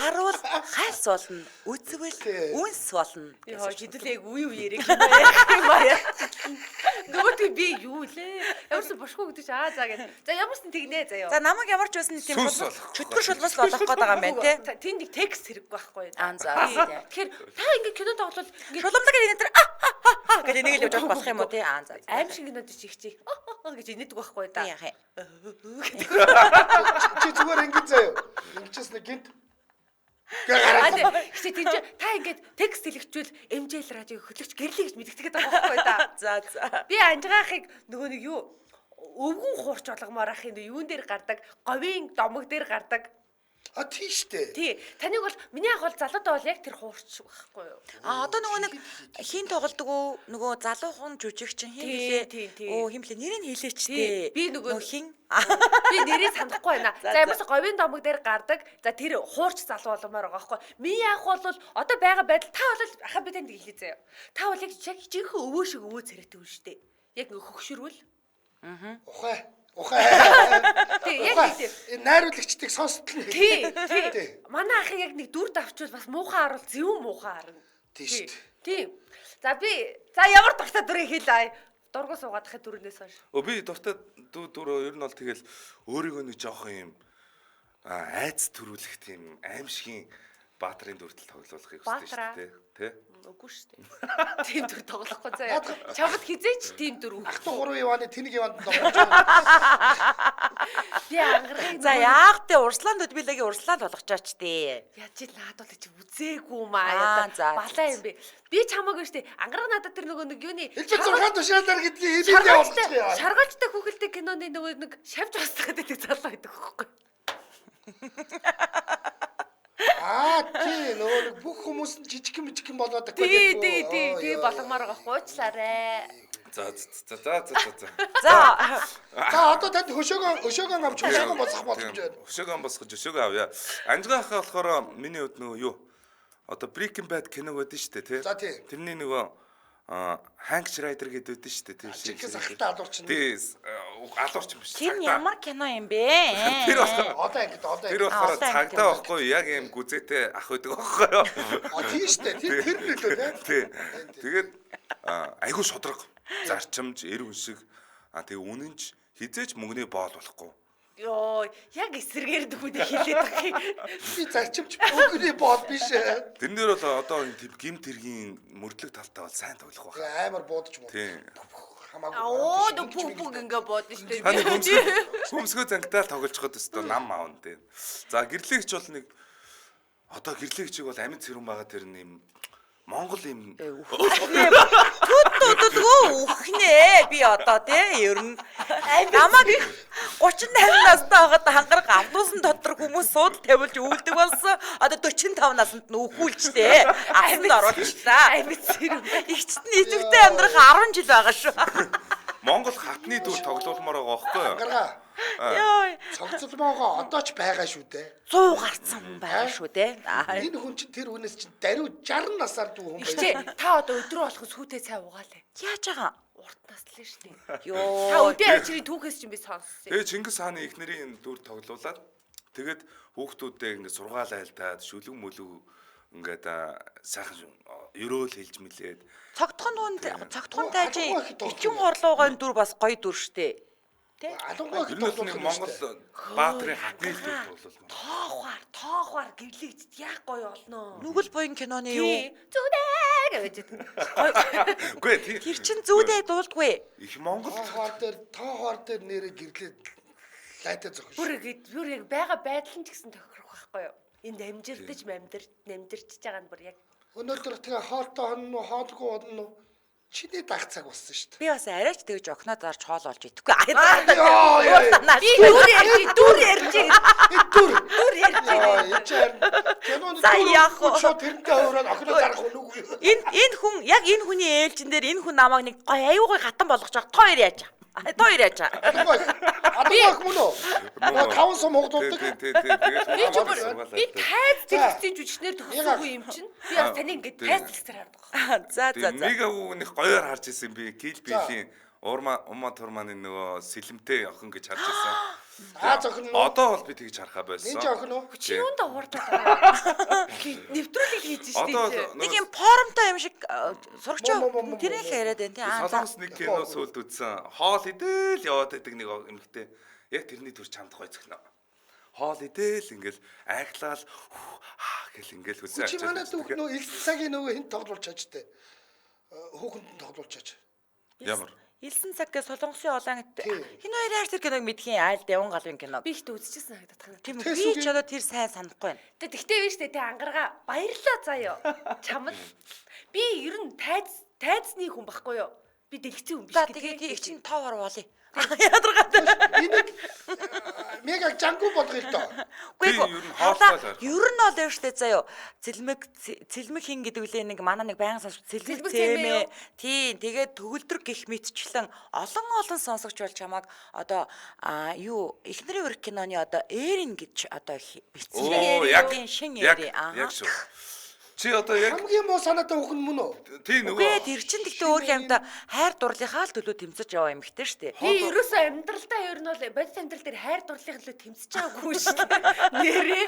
харуул хайс болно, үзвэл үнс болно. яа хэдүүлээ үе үеэрэг юм аа. Нөгөө би юу лээ? Ямарсан бошгүй гэдэг чи за гэж. За ямарсан тэгнэ заяа. За намайг ямар ч байсан тийм чөтгөр шулмас болох гээд байгаа юм байна те. Тэнд нэг текст хэрэггүй байхгүй. За. Тэгэхээр та ингэ кино тоглол Шулмлаг энэ тэр гэж энийг л явж болох юм уу те. За. аим шиг кинод чи ихчих гэж инээдэг байхгүй да. Яах юм. Чи зүгээр ингэ заяа. Ингэчээс нэг гинт. Гэхдээ тийм чи та ингэж текст хэлэхчвэл MJL радиог хөтлөгч гэрлээ гэж мэдгэдэг байгаа байхгүй да. За. Би анжгаахыг нөгөө нэг юу өвгөн хуурч болгомоор ах юм юун дээр гардаг, говийн домог дээр гардаг. Тийштэй. Тий. Таныг бол миний ах бол залуутай бол яг тэр хуурч байхгүй юу? Одоо нөгөө нэг хин тоглодог уу? Нөгөө залуухан жүжигчин хин хэлээ. Оо хин хэлээ нэрийг хэлээч тээ. Би нөгөө хин би нэрээ санахгүй байна. За ямаас говийн домог дээр гардаг. За тэр хуурч залуу болмоор байгаа байхгүй. Миний ах бол одоо байгаа байдал та бол ахаа би танд хэлээ заяа. Та бол яг жинхэнэ өвөө шиг өвөө царайтай хүн шүү дээ. Яг хөгшөрвөл. Ухаа. Тий, яг тийм. Энэ найруулагчдыг сонсдол нь. Тий. Манай ахыг яг нэг дүр давчвал бас муухай харуул зөв муухай харна. Тий шүү дээ. Тий. За ямар дуртай дүрийг хэлээ. Дургу суугаад ахад дүрнээс хойш. Би дуртай дүр ер нь бол тэгэл өөрийгөө нэг жоох юм айц төрүүлэх тийм аимшигын баатрын дүртэл тоглуулахыг хүсдэг шүү дээ. Тэ? Үгүй шүү дээ. Тийм дүр тоглохгүй заяа. Чамд хизээч тийм дүр Ах トゥ 3 явааны тэнэг яваанд тоглож би ангарах. За яах те Урслан Дүдбилагийн Урслан болгочооч тээ. Яаж чи наадвал чи үзээгүй маа. Балаа юм бэ. Би чамаг штэ ангарах надад тэр нөгөө нэг юуны Элбэг 6 тушаалаар гэдгийг хэлээ явуулчихъя. Шаргалжтай хүүхэлтэй киноны нөгөө нэг шавж басдаг гэдэг залуу байдаг хөөхгүй. Тий нөгөө нэг бүх хүмүүс нь жижиг болоод байгаа. Тий болгомоор байгаа хуучлаарэ. За. За одоо танд хөшөөгөө авч хөшөөгөө босгох боломж байна. Хөшөөгөө босгож өшөөгөө авъя. Анжгаахаа болохоор миний хувьд нөгөө юу? Одоо Breaking Bad киног байдаг шүү дээ, тий? За тий. Тэрний нөгөө Hank Schrader гэдэг байдаг шүү дээ, тий? Чихээс ахалтай алуурч нь. Тий, алуурч юм биш. Тэр ямар кино юм бэ? Тэр болохоор Одоо болохоор цагдаа байхгүй яг юм гүзээтэй ах байдаг байхгүй юу? тий штэ. Тэр нөлөө тий. Тэгээд айгүй шудраг, зарчимж, эр үнсэг тэгээ үнэнч хизээч мөнгөний боол болохгүй. Йоо, яг эсэргээр дөхөдөө хэлээд байгаа юм. Би зарчимч мөнгөний боол биш. Тэрэн дээр бол одоо энэ тийм гимт хэргийн мөрдлөг талтай бол сайн тоглох байх. Амар буудаж муу. Тийм. Хамаагүй. Бүх ингээ бодно шүү дээ. Хань хөмсгөө зангатаал тоглож хад өстө нам аавн тийм. За гэрлэгч бол нэг одоо гэрлэгчиг бол амьд цэрүүн байгаа тэр нэм Монгол юм Төдөө үхнээ би одоо тий ер нь намайг 38 настай байгаад хангарах автобусын дотор хүмүүс суудл тавилж өвлдөг болсон. Одоо 45 наснд нь үхүүлжтэй. Амьд оруулчлаа. Амьд зэрэг. Игчт нь идэвхтэй амьдрах 10 жил байгаа шүү. Монгол хатны дүр тоглоулмаар байгаа байхгүй юу? Гаргаа. Йой. Цогцолмоогоо одоо ч байгаа шүү дээ. 100 гарцсан хүн байгаа шүү дээ. Энэ хүн чинь тэр хүнээс чинь даруй 60 насаар дүү хүн Ихчээ та одоо өдрөө болох сүйтэй цай угаалаа. Яаж байгаа? Урт наслаа шүү дээ. Йоо. Та үдээ ачрын түүхээс чинь би сонссон. Тэгээ Чингис хааны эхнэрийн дүр тоглуулад тэгээд хүүхдүүдээ ингээд сургаал айлтаад шүлэг мүлэг ингээд сайхан ерөөл хэлж мэлээд цогтхонтой ажи ичин хорлуугын дүр бас гоё дүр штэ. Тэ? Алангуй ер нь нэг Монгол баатрын хатны дүр тоглуулмаар. Тоохвар гэрлэгч яах гоё олноо. Нүгэл буян киноны юу? Зүдээ гэж байдаг. Үгүй ээ. Тэр чин зүүдээ дуулдгүй. Их Монгол тоо хоор дээр нэрээ гэрлээ лайта зохино. Бүр яг байгаа байдал нь ч гэсэн тохирох байхгүй юу? Энд амжирдаж намдирчж байгаа нь бүр яг Өнөөдөр тэгээ хоолтой хонно уу, хоолгүй онно уу? Чиний даг цаг болсон шүү дээ. Би бас арайч тэгж окно дарж хоол олж идэхгүй. би дүр ярьж Дүр ярьж Киноны За яах вэ? шууд тэрнтэй хавраад охиноо зарах үнгүй. Энэ хүн яг энэ хүний ээлжин дээр энэ хүн намайг нэг аюугай хатан болгож байгаа. Тоо хоёр яаж. Тоо хоёр яаж. Адуух мөн үү? Наа 5 сум хугдуулдаг. би тайз зэлгцэн жүжигчнэр төгсөөгүй юм чинь. Би бас таны ингээд тайз зэлгцээр хардаг. За. Мега үгнийх гоёор харж исэн би. Кил билийн Ума турманы нөгөө сэлэмтэй охин гэж харж исэн. Зохин нь. Одоо бол би тэгж харахаа байсан. Энд охин уу? Чи юундаа хуурдаад байгаа. Нэвтрүүлэг хийж штий. Нэг юм форумтай юм шиг сурагч тэрийг яриад байна тий. Солонгос нэг кино сүлд үзсэн. Хоол идэл яваад байдаг нэг эмэгтэй. Яг тэрний төр чамд гой зөхнө. Хоол идэл ингээл айхлал гэл ингээл хүсээ Чи манай дүүх нөө элс цагийн нөгөө хинт тоглуулж чажтай. Хүүхэнд тоглуулж чаж. Ямар? Илсэн цаг гэж солонгосын олон хин хоёр яар тэр киног мэдхийн айл дэвэн галын кино. Би ихтэй үзчихсэн харагдаад байна. Тийм үү. Би ч одоо тэр сайн санахгүй байна. Тэгтээ биш тэ ангаргаа баярлаа заяа. Чамд би ер нь тайзны хүн байхгүй юу? Би дэлгэцэн хүн биш. За тэгээд их чинь товор болъё. Ядаргаад. Энийг мега жангу болгоё л доо. Үгүй ер нь хоолтой л. Ер нь бол юм штэ заяо. Цэлмэг хин гэдэг үлээ нэг манай нэг баян сонсож цэлмэг цэмээ. Тийм тэгээд төгөлдөр гих мэдчлэн олон сонсогч бол чамааг одоо юу эхнэрийн өрх киноны одоо Эрин гэж одоо бичсэн. Шин Эри. Яг шүү. Чи одоо яг Хамгийн муу санаатай хүүхэн мөн үү? тий нөгөө үгүй тэр чин гэхдээ өөр юмда хайр дурлалынхаа л төлөө тэмцэж яваа юм ихтэй штэ. Би ерөөсөө амьдралдаа ер нь бол бодит амьдрал дээр хайр дурлалын төлөө тэмцэж байгаагүй шүү дээ. Нэрээ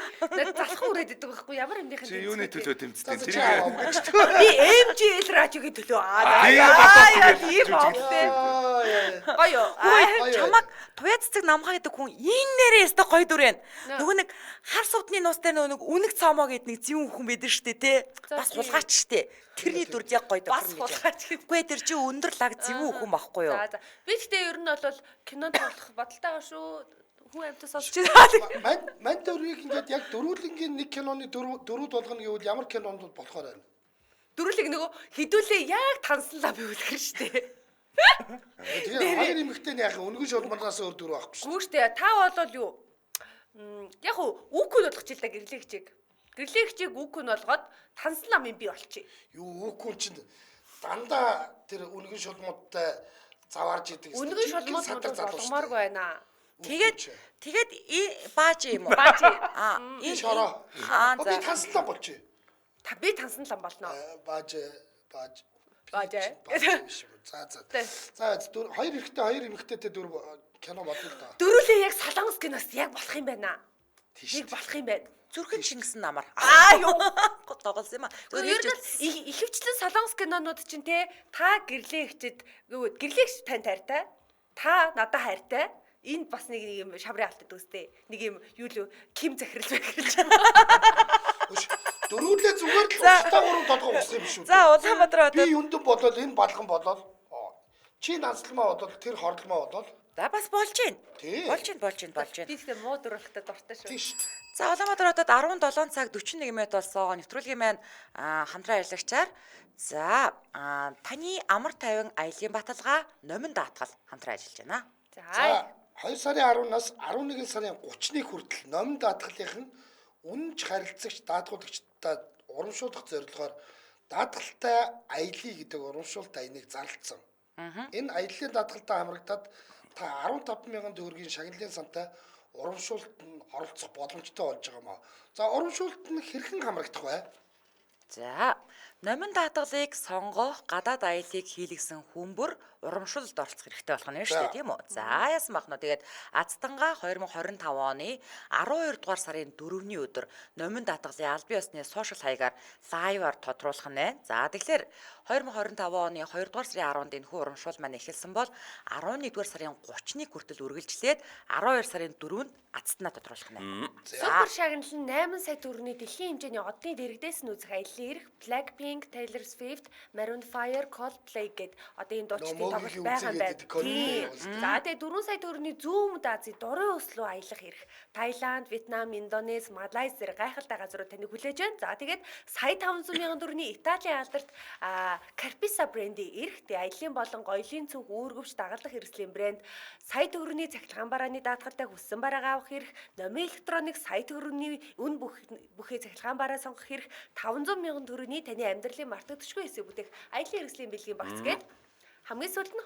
залах үрээд идэг байхгүй ямар юмныхын чи юуны төлөө тэмцдэг Чи тэрийг аваа гэж. би MJL радиогийн төлөө тийм бохтой. Гоё. Чамаг туяа цэцэг намхаа гэдэг хүн энэ нэрээ өстө гоё дүр байна. Нөгөө нэг хар сувдны нуус дээр нөгөө нэг үнэг цаамаа гэдэг нэг зүүн хүн байдаг штэ те. Бас хулгаач штэ. Тэрний дүр яг гоё Бас тохирно гэж. хулгаач гэдэг. Үгүй тэр чи өндөр лаг зэвүүн хүн байхгүй юу? За. Би гэхдээ ер нь бол кинонд болох бодолтой байгаа шүү. Хүн амьтас сонсч Манд өрийг ингээд яг дөрүүлэнгийн нэг киноны дөрүүд болгоно гэвэл ямар кинонд бол болохоор байна. дөрүлэг нөгөө хідүүлээ яг танслаа биүүлгэр штэ. Тэгээ хоёр эмэгтэй нь яг өнгөн шулманаас өөр дөрөв авахгүй шүү. Гүүштэй та болвол юу? Яг үгүй болгоч л да гэрлэгчийг. Гэрлэгчийг үгүй болгоод танслаа минь би болчих. Юу үгүй чинь дандаа тэр өнгөн шулмуудтай заваарж идэг. Өнгөн шулмууд болгомооргүй байна. Тэгээд бааж юм уу? Бааж. Энэ шороо. За. Би танслаа болчих. Би танслан болно. Бааж. За хоёр эмэгтэйтэй дүр кино бодлоо л доо. Дөрүлээ яг солонгос киноос яг болох юм байна. Тийш. Яг болох юм байна. Зүрхэн Чингис намар. Юу? Тоглосон юм аа. Ер нь ихэвчлэн солонгос кинонууд чинь те та гэрлээгчд гэрлээгч тань тайртай. Та надад хайртай. Энд бас нэг юм шаврын алт дүүстэй. Нэг юм юу л Ким захирал захирч. Дөрүүлээ зүгээр л устаа гурав толгой ус юм шүү. За Улаанбаатар би юундэн бодоод энэ балган болоод чи нансалмаа бодоод тэр хорлмаа бодоод за бас болж гин. Тий. Болж гин. Би тэгтээ муу дурлахтай дуртай шүү. тийш. За Улаанбаатар хотод 17 цаг 41 минут болсон. Нэвтрүүлгийн маань хамтран ажиллагчаар за таны амар тайван аялын баталгаа номин даатгал хамтран ажиллаж байна. За 2 сарын 10-наас 11 сарын 30-ны хүртэл номин даатгалынхан үнэнч харилцагч даатгуулагчдад урамшуулах зорилгоор даатгалтай аялыг гэдэг урамшуулт аяныг зарлцсан. Энэ аяллаа даатгалтай хамрагдаад та 15,000 төгрөгийн шагналын сантай урамшуулт нь оролцох боломжтой болж байгаа маа. За урамшуулт нь хэрхэн хамрагдах вэ? За номин даатгалыг сонгох гадаад аялыг хийлгсэн хүмүүр урамшуулалд оролцох хэрэгтэй болох нь шүү дээ тийм үү. За яасан бахна тэгээд Аздангаа 2025 оны 12 дугаар сарын 4-ний өдөр номин даатгалын аль бие усны сошиал хаягаар лайваар тодруулах нь байна. За тэгэхээр 2025 оны 2 дугаар сарын 10-нд энэ хүү урамшуул маань эхэлсэн бол 11 дугаар сарын 30-ны хүртэл үргэлжлээд 12 сарын 4-нд Азданаа тодруулах нь байна. Супер шагнал нь 8 сая төгрөгийн дэлхийн хэмжээний одны дэрэгдээс нь үзэх аяллаа ирэх Blackpink Blackpink, Taylor Swift, Maroon 5, Coldplay гэд одоо энэ дуучдын Мөгийн тоглолт байгаа юм байна. үзээгээд Coldplay Тийм. үздэг. За тэгээ 4 сая төгрөгийн зүүн Азийн дурын ус руу аялах эрх. Таиланд, Вьетнам, Индонез, Малайз зэрэг гайхалтай газрууд таныг хүлээж байна. За тэгээд сая 500 мянган төгрөгийн Италийн алдарт Carpisa брендийн эрх, тэгээ аялын болон гоёлын цүнх үүргэвч дагалдах хэрэгслийн брэнд, сая төгрөгийн цахилгаан барааны даатгалтай хүссэн бараагаа авах эрх, номын электроник сая төгрөгийн үн бүхий цахилгаан бараа сонгох эрх, 500 мянган төгрөгийн таны амьдралын мартагдашгүй хэсэг бүтээх аялын хэрэгслийн бэлгийн багц гээд хамгийн сүүлд нь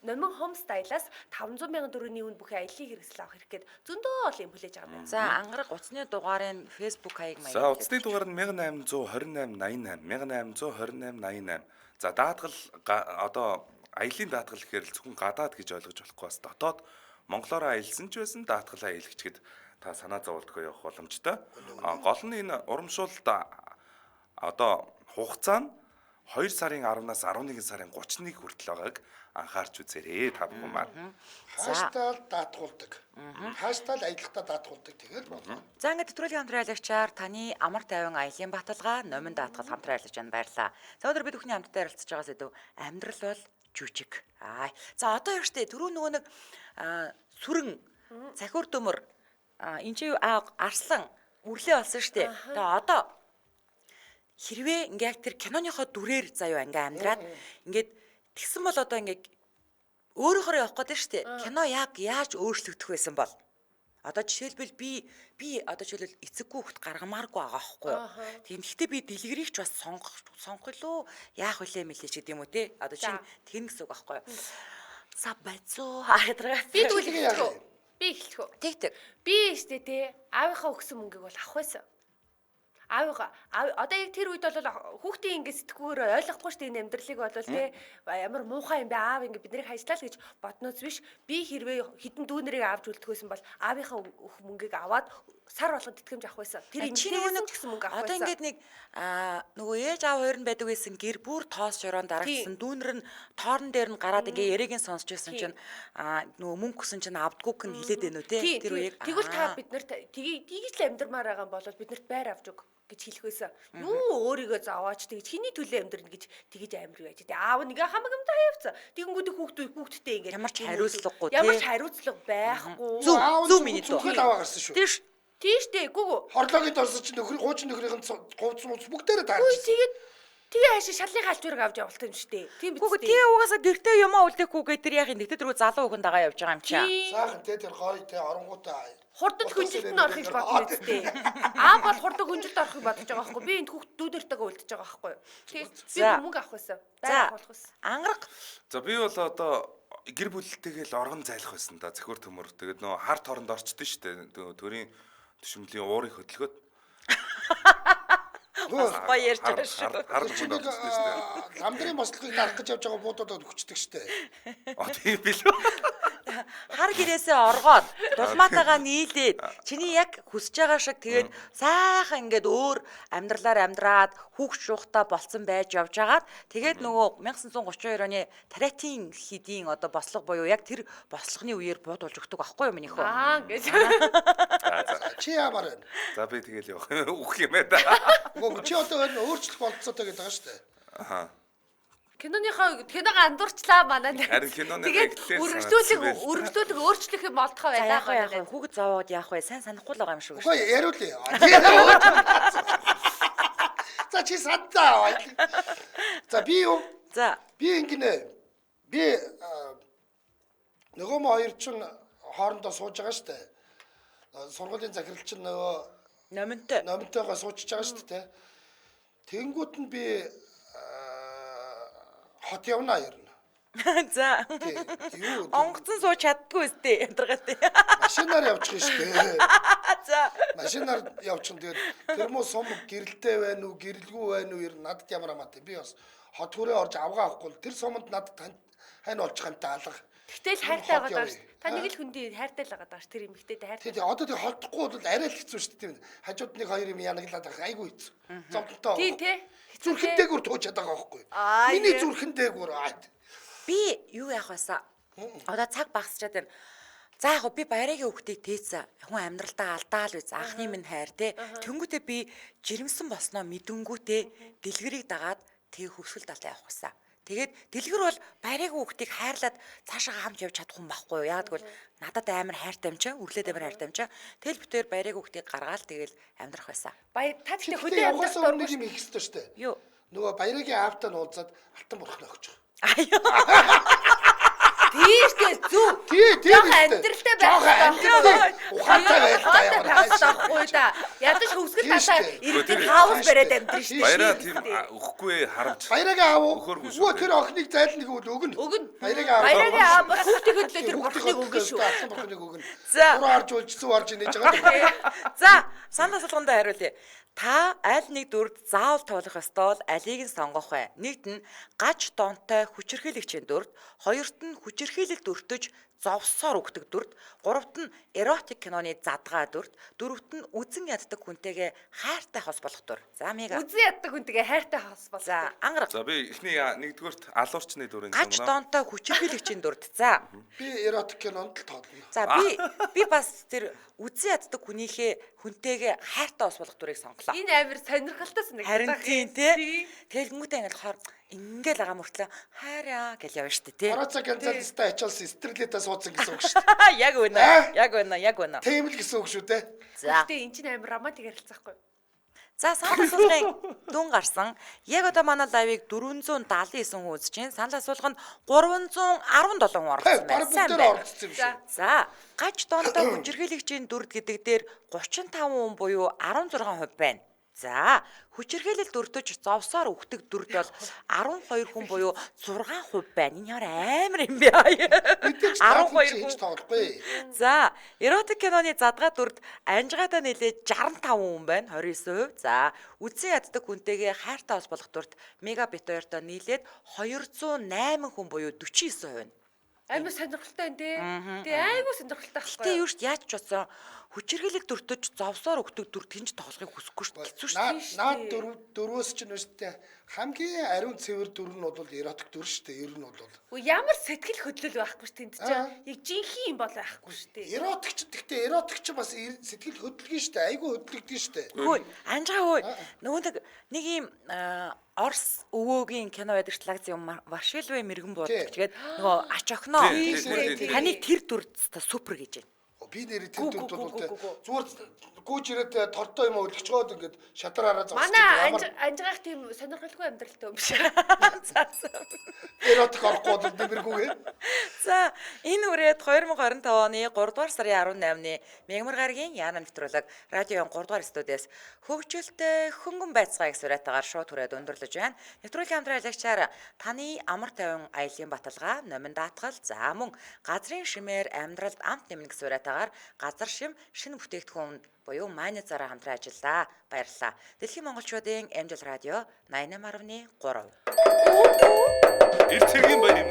номин Home Style-аас 500 мянган төгрөгийн үн бүхий аялын хэрэгсэл авах хэрэг гээд зөндөө ол юм хүлээж байгаа юм байна. За ангараг утасны дугаарын Facebook хаяг маяг. За утасны дугаар нь 1828 88 1828. За даатгал одоо аялын даатгал гэхээр л зөвхөн гадаад гэж ойлгож болохгүй бас дотоод монголоор аялсан ч байсан даатгалаа хийлгэчихэд та санаа зовлтгоо явах боломжтой. Гол нь энэ урамшуулалт одоо хугацаа нь 2 сарын 10-наас 11 сарын 31 хүртэл байгааг анхаарч үзээрэй та бүхэн маань. Хаштаг даатгуулдаг. Хаштаг аялахдаа даатгуулдаг тэгээд болно. За ингээд нэвтрүүлгийн хамтран аялагчаар таны амар тайван аялын баталгаа номин даатгал хамтран аялагч байна, баярлалаа. За өнөөдөр бид бүхний хамтдаа ярилцж байгаа сэдв амьдрал бол жүжиг. За одоо юу штэ түрүү нөгөө нэг сүрэн цахиур дөмөр энэ чи арслан үрлээ болсон штэ. Тэгээ одоо хэрвээ ингээд тэр киноныхоо дүрээр заяа ингээ амьдраад ингээд тэгсэн бол одоо ингээ өөрөөхөө явах гэдэг штэ. Кино яг яаж өөрчлөгдөх байсан бол одоо жишээлбэл би одоо жишээлбэл эцэггүй хөлт гаргамааргүй байгаа байхгүй юу. Тийм гэхдээ би дэлгэрийг ч бас сонгох лөө яах вүлээ мэлээ ч гэдэм үү те. Одоо чинь тэн гэсэн үг байхгүй юу. За бацуу хаадраа. Би тэгвэл хэлэх үү? Би эхлэх үү? Тэг. Би штэ те аавынхаа өгсөн мөнгийг бол авах байсан. Аавыгаа одоо яг тэр үед бол хүүхдийн ингэ сэтгүүгээр ойлгохгүй шүү дээ энэ амьдралыг бол те ямар муухай юм бэ аав ингэ биднийг хайслаа л гэж бодноос биш би хэрвээ хідэн дүүнэрийг авч үлдэхгүйсэн бол аавынхаа өх мөнгийг аваад сар болгоод тэтгэмж авах байсан тэр имчнээс ч гэсэн мөнгө авах байсан одоо ингээд нэг нөгөө ээж аав хоёр нь байдаг байсан гэр бүр тоос жороон дарагдсан дүүнэр нь тоорн дээр нь гараад ингээ яригийн сонсч байсан чинь нөгөө мөнгө өгсөн чинь авдгүйг нь хилээд байна үү те тэр үеийг тэгвэл та биднэрт тгийж л амьдрмаар байгаа бол биднэрт байр авч өг гэж хэлэх байсан. Юу өөрийгөө зовооч тэгж хэний төлөө амьдрна гэж тэгж амир байж. Тэгээ аав нэг хамаг юмтай хаявцсан. Тэгэнгүүт хүүхдтэй ингэ ямар ч хариуцлагагүй ямар ч хариуцлага байхгүй. Зүг миний дуу. Аваа гарсан шүү. Тийш дээ гүгүү. Хорлоогийн дорсож чинь хуучин нөхрийн говц муц бүгдээрээ таарч. Тэгээ хаашаа шалын галж үрэг авч явуулт юм шүү дээ. Тийм биз дээ. Гүгүү тий угаасаа гэртээ юмаа үлдээхгүйгээ тэр яах юм тэгтээ дөрөв залуу хүүхэн дагаа явж байгаа юм чи. Саахан тэр гоё тэ оронгуудаа хурдд хүнжилт нь орохыг бодно үстэй. Аав бол хурдд хүнжилт орохыг бодож байгаа байхгүй. Би энэ хүүхд дүүдэртэйгээ үлдэж байгаа байхгүй. Тэгээд би мөнгө авах байсан. Байр авах байсан. Ангараг. За би бол одоо гэр бүлтэйгээ л оргон зайлах байсан да захиур төмөр. Тэгээд нөө харт хоронд орчдөө штэ. Төрийн төшмөлийн уурыг хөдөлгөөд. Гоё ярьж байгаа шүү. Харт хоронд орчдөө штэ. ламдрын бослогыг дарах гэж явж байгаа буудуудад хүчдэг штэ. Тийм билүү. Хар гэрээсээ оргоод дулмаатайгаа нийлээд чиний яг хүсэж байгаа шиг тэгээд сайхан ингээд өөр амьдралаар амьдраад хүүхд шуухтаа болцсон байж явж агаад тэгээд нөгөө 1932 оны Тариатын хэдийн одоо бослого буюу яг тэр бослогын үеэр буудуулж өгдөг байхгүй юу минийхөө. Гэж. Чи ямар вэ? За би тэгэл явах үх юм ээ да. Гоо чи одоо өөрчлөх болцоотой гэдэг байгаа штэ. Аха. Киноныхоо андуурчлаа манай. Харин киноны тэгээд үргэлжлүүлэг өөрчлөх юм болтгоо байлаа яах вэ? Хүүхэд зовоод яах вэ? Сайн санахгүй л байгаа юм шиг. Гоо яриулъя. За чи сандаа. За би юу? За Би ингэнэ. Би нөгөө хоёр чинь хоорондоо сууж байгаа штэ. Сургуулийн захирал чинь нөгөө номинтойгоо суучж байгаа штэ тэ. Тэнгүүт нь би хот явна ярина. За. Юу? Онгоцон сууж чаддгүй үстэй яндаргатай. Машинаар явчих штэ. За. Машинаар явчихсан тэгээд тэр муу сум гэрэлтэй байна уу, гэрэлгүй байна уу ер надад ямар амаатай. Би бас хот хүрээ орж авгаа авахгүй. Тэр суманд надад хань олчих юмтай алга. Тэгтэл хайртай байгаа даа ш. Та нэг л хүндий хайртай л байгаа даа ш. Тэр эмэгтэйтэй хайртай. Тэгээд одоо тэг холдохгүй бол арай л хэцүү шүү дээ. Хажууд нэг хоёр юм янаглаад байгаа айгүй хэцүү. Зовлонтой. Тийм тий. Зүрхэн дээгүүр туучаад байгаа байхгүй. Миний зүрхэн дээгүүр. Би юу яах вэ? Одоо цаг багасчаад байна. За яг би баярагийн хүүхдийг тээсэн хүн амьдралдаа алдаал биз анхны минь хайр те. Тэнгүүтээ би жирэмсэн болсноо мэдэнгүүтээ дэлгэрийг дагаад тэг хөвсгөл талаа явах гэсэн. Тэгээд дэлгэр бол баярагийн хүүхдийг хайрлаад цаашаа хамт явж чадах хүн байхгүй юу? Яг тэгвэл надад амар хайртай юм чаа, өглөөд амар хайртай юм чаа. Тэгэл битээр баярагийн хүүхдийг гаргаал тэгэл амьдрах байсан. Та тэгтээ Хөдөө хөдөө явахаас амьдрах өмнө юм их хэвээр шүү дээ. Юу? Нөгөө баярагийн аавтаа нуулзаад алтан бурхнаа өгч. тийш дээ зүг. Тийм амьдралтай байх. Ухаантай байхгүй да. Ядаж хөвсгөл талаа ирдэг хаус бариад амьдрын шүү дээ. Баяраа тийм өгөхгүй харамч. Баярагийн аав Өхөр бүс өө үү. тэр охиныг зайлна гэвэл өгнө. Өгнө. Баярагийн аав аав хүүхдийн хөдлөө тэр бурхныг өгнө шүү. Алтан бурхныг өгнө. За. Уруу харж үлжсэн харж нээж байгаа. За, санал асуулгандаа хариулъя. Та аль нэг дүрд заавал тоглох ёстой бол алийг нь сонгох вэ? Нэгт нь гаж донтой хүчирхийлэгчийн дүрд, хоёрт нь хүчирхийлэлд өртөж зовсоор өгдөг дүрд, гуравт нь эротик киноны задгаа дүрд, дөрөвт нь үзэн яддаг хүнтэйгээ хайртай хос болох дүр. За мега. Үзэн яддаг хүнтэйгээ хайртай хас бол. За, ангараг. За би эхний нэгдүгээрт алуурчны дүрийн Гаж сонгоно. донтой хүчирхийлэгчийн дүрд. За. Би эротик кинонд л тоглоно. За би бас тэр үзэн яддаг хүнтэйгээ хайртай хос болох дүрийг сонглоо. Энэ амир сонирхолтой санагдав. Харин тийм тий. Тэгэл хүмүүстээ ингээл болохоор ингээл ага мөртлөө хайраа гэж явна штэ тий. Ороцо Гонзалестай ачаалсан стрелетаа суудсан гэсэн үг шүү дээ. Яг үнэ. Яг үнэ. Яг үнэ. Тийм л гэсэн үг шүү дээ. За. Гэтэ эн чинь амир романтик харилцаахгүй. За санал асуулгын дүн гарсан. Яг одоо манай лайвыг 479 хүн үзэж байна. Санал асуулга нь 317 хүн орсон Бараг байна. Сайн бүгдээр байна. оролцсон юм шиг. За, гаж донтой хүчирхийлэгчийн дүрд гэдэг дээр 35 хүн буюу 16% байна. За, хүчирхийлэлд өртөж зовсоор өгдөг дүрд бол 12 хүн буюу 6% байна. Энэ ямар амар юм бэ? Мэдээж 12 хийж хүн. тоглохгүй. За, эротик киноны задгаа дүрд анжгаатай нэлээд 65 хүн байна, 29%. За, үзэн яддаг хүнтэйгээ хайртай хос болох дүрд мегабит хоёртой нийлээд 208 хүн буюу 49% байна. Амир сонирхолтой энэ тий. Тэгээ айгуу сонирхолтой Гэтэ байхгүй. юу ч яаж ч бодсон хүчирхийлэлд өртөж зовсоор өгдөг дүр тэнж тоглохыг хүсэхгүй шүү дээ. Хэцүү шүү дээ. Наад дөрвөөс чинь шүү дээ. Хамгийн ариун цэвэр дүр нь бол эротик дүр шүү дээ. Ер нь бол. Ямар сэтгэл хөдлөл байхгүй шүү дээ. Яг жинхэнэ юм бол байхгүй шүү дээ. Эротикч гэхдээ эротикч бас сэтгэл хөдлөгийн шүү дээ. Айгүй хөдлөгдөн шүү дээ. Хөөе, анжгаа хөөе. Нөгөө нэг юм Орс өвөөгийн кино байдаг шлаг юм Варшилвэ мэрэгэн бууддаг. Тэгээд нөгөө ач охиноо таныг тэр дүр супер гэж байна. Би нэр тэр дүрд бол зүгээр гүүж ирээд тортой юм өлгчгөөд ингээд шатраараа зогсчих. Манай анжгаах тийм сонирхолтой амьдралтай юм биш. Эротик орохгүй бол дэмэргүйгээ. За, энэ үрээд 2025 оны 3 дугаар сарын 18-ны Мягмар гарагийн Яна нэвтрүүлэг радион 3 дугаар студиэс хөгжилтэй хөнгөн байцгаа их сураатаагаар шууд хүрээд өндөрлөж байна. Нэвтрүүлгийн хамтраалагчаар таны амар тайван аялын баталгаа, номин даатгал, за мөн газрын шимээр амьдралд амт нэмнэг сураатаагаар газар шим шинэ бүтээгдэхүүн буюу майнезаараа хамтран ажиллаа. Баярлалаа. Дэлхийн монголчуудын Амжил радио 88.3. Эрцгийн баяр юм.